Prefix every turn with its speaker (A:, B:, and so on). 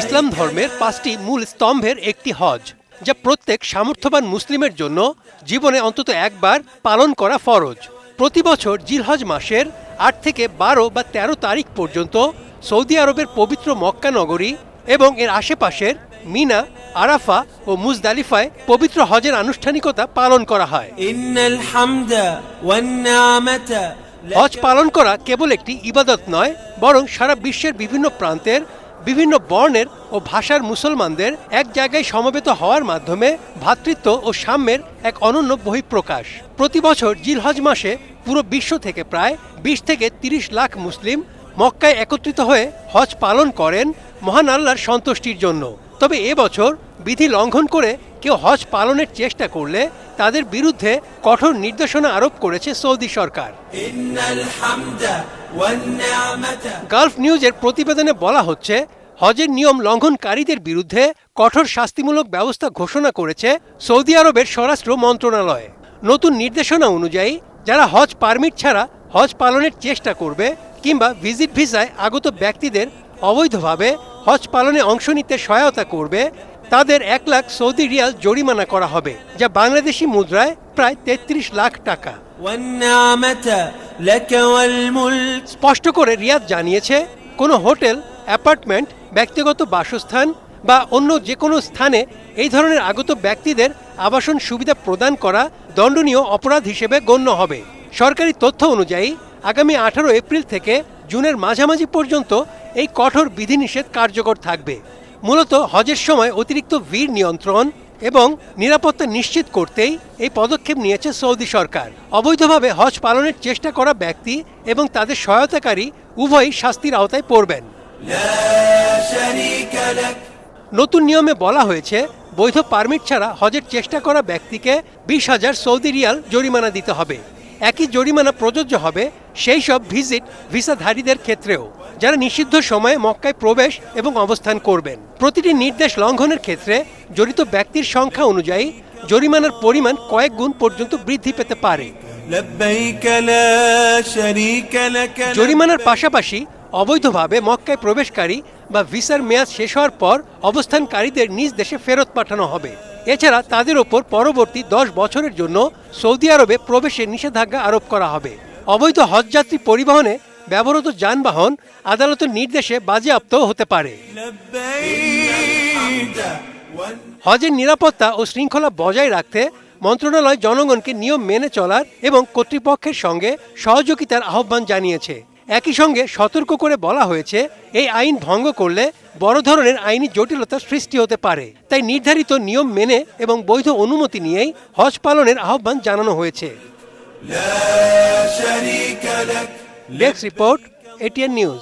A: ইসলাম ধর্মের 5টি মূল স্তম্ভের একটি হজ, যা প্রত্যেক সামর্থ্যবান মুসলিমের জন্য জীবনে অন্তত একবার পালন করা ফরজ। প্রতি বছর জিলহজ মাসের 8 থেকে 12 বা 13 তারিখ পর্যন্ত সৌদি আরবের পবিত্র মক্কা নগরী এবং এর আশেপাশের মিনা, আরাফা ও মুজদালিফায় পবিত্র হজের আনুষ্ঠানিকতা পালন করা হয়। হজ পালন করা কেবল একটি ইবাদত নয়, বরং সারা বিশ্বের বিভিন্ন প্রান্তের বিভিন্ন বর্ণের ও ভাষার মুসলমানদের এক জায়গায় সমবেত হওয়ার মাধ্যমে ভ্রাতৃত্ব ও সাম্যের এক অনন্য বহিঃপ্রকাশ। প্রতি বছর জিলহজ মাসে পুরো বিশ্ব থেকে প্রায় 20 থেকে 30 লাখ মুসলিম মক্কায় একত্রিত হয়ে হজ পালন করেন মহান আল্লাহর সন্তুষ্টির জন্য। তবে এবছর বিধি লঙ্ঘন করে কেউ হজ পালনের চেষ্টা করলে তাদের বিরুদ্ধে কঠোর নির্দেশনা আরোপ করেছে সৌদি সরকার। গালফ নিউজের প্রতিবেদনে বলা হচ্ছে, হজের নিয়ম লঙ্ঘনকারীদের বিরুদ্ধে কঠোর শাস্তিমূলক ব্যবস্থা ঘোষণা করেছে সৌদি আরবের স্বরাষ্ট্র মন্ত্রণালয়। নতুন নির্দেশনা অনুযায়ী যারা হজ পারমিট ছাড়া হজ পালনের চেষ্টা করবে কিংবা ভিজিট ভিসায় আগত ব্যক্তিদের অবৈধভাবে হজ পালনে অংশ নিতে সহায়তা করবে, তাদের 1 লাখ সৌদি রিয়াল জরিমানা করা হবে, যা বাংলাদেশি মুদ্রায় প্রায় 33 লাখ টাকা। স্পষ্ট করে রিয়াদ জানিয়েছে, কোনো হোটেল, অ্যাপার্টমেন্ট, ব্যক্তিগত বাসস্থান বা অন্য যে কোনো স্থানে এই ধরনের আগত ব্যক্তিদের আবাসন সুবিধা প্রদান করা দণ্ডনীয় অপরাধ হিসেবে গণ্য হবে। সরকারি তথ্য অনুযায়ী আগামী 18 এপ্রিল থেকে জুনের মাঝামাঝি পর্যন্ত এই কঠোর বিধিনিষেধ কার্যকর থাকবে। মূলত হজের সময় অতিরিক্ত ভিড় নিয়ন্ত্রণ এবং নিরাপত্তা নিশ্চিত করতেই এই পদক্ষেপ নিয়েছে সৌদি সরকার। অবৈধভাবে হজ পালনের চেষ্টা করা ব্যক্তি এবং তাদের সহায়তাকারী উভয়ই শাস্তির আওতায় পড়বেন। নতুন নিয়মে বলা হয়েছে, বৈধ পারমিট ছাড়া হজের চেষ্টা করা ব্যক্তিকে 20,000 সৌদি রিয়াল জরিমানা দিতে হবে। একই জরিমানা প্রযোজ্য হবে সেই সব ভিজিট ভিসাধারীদের ক্ষেত্রেও, যারা নিষিদ্ধ সময়ে মক্কায় প্রবেশ এবং অবস্থান করবেন। প্রতিটি নির্দেশ লঙ্ঘনের ক্ষেত্রে জড়িত ব্যক্তির সংখ্যা অনুযায়ী জরিমানার পরিমাণ কয়েক গুণ পর্যন্ত বৃদ্ধি পেতে পারে। জরিমানার পাশাপাশি অবৈধভাবে মক্কায় প্রবেশকারী বা ভিসার মেয়াদ শেষ হওয়ার পর অবস্থানকারীদের নিজ দেশে ফেরত পাঠানো হবে। এছাড়া তাদের ওপর পরবর্তী 10 বছরের জন্য সৌদি আরবে প্রবেশের নিষেধাজ্ঞা আরোপ করা হবে। অবৈধ হজযাত্রী পরিবহনে ব্যবহৃত যানবাহন আদালতের নির্দেশে বাজেয়াপ্তও হতে পারে। হজের নিরাপত্তা ও শৃঙ্খলা বজায় রাখতে মন্ত্রণালয় জনগণকে নিয়ম মেনে চলার এবং কর্তৃপক্ষের সঙ্গে সহযোগিতার আহ্বান জানিয়েছে। একই সঙ্গে সতর্ক করে বলা হয়েছে, এই আইন ভঙ্গ করলে বড় ধরনের আইনি জটিলতার সৃষ্টি হতে পারে। তাই নির্ধারিত নিয়ম মেনে এবং বৈধ অনুমতি নিয়েই হজ পালনের আহ্বান জানানো হয়েছে। Desk report, ATN news.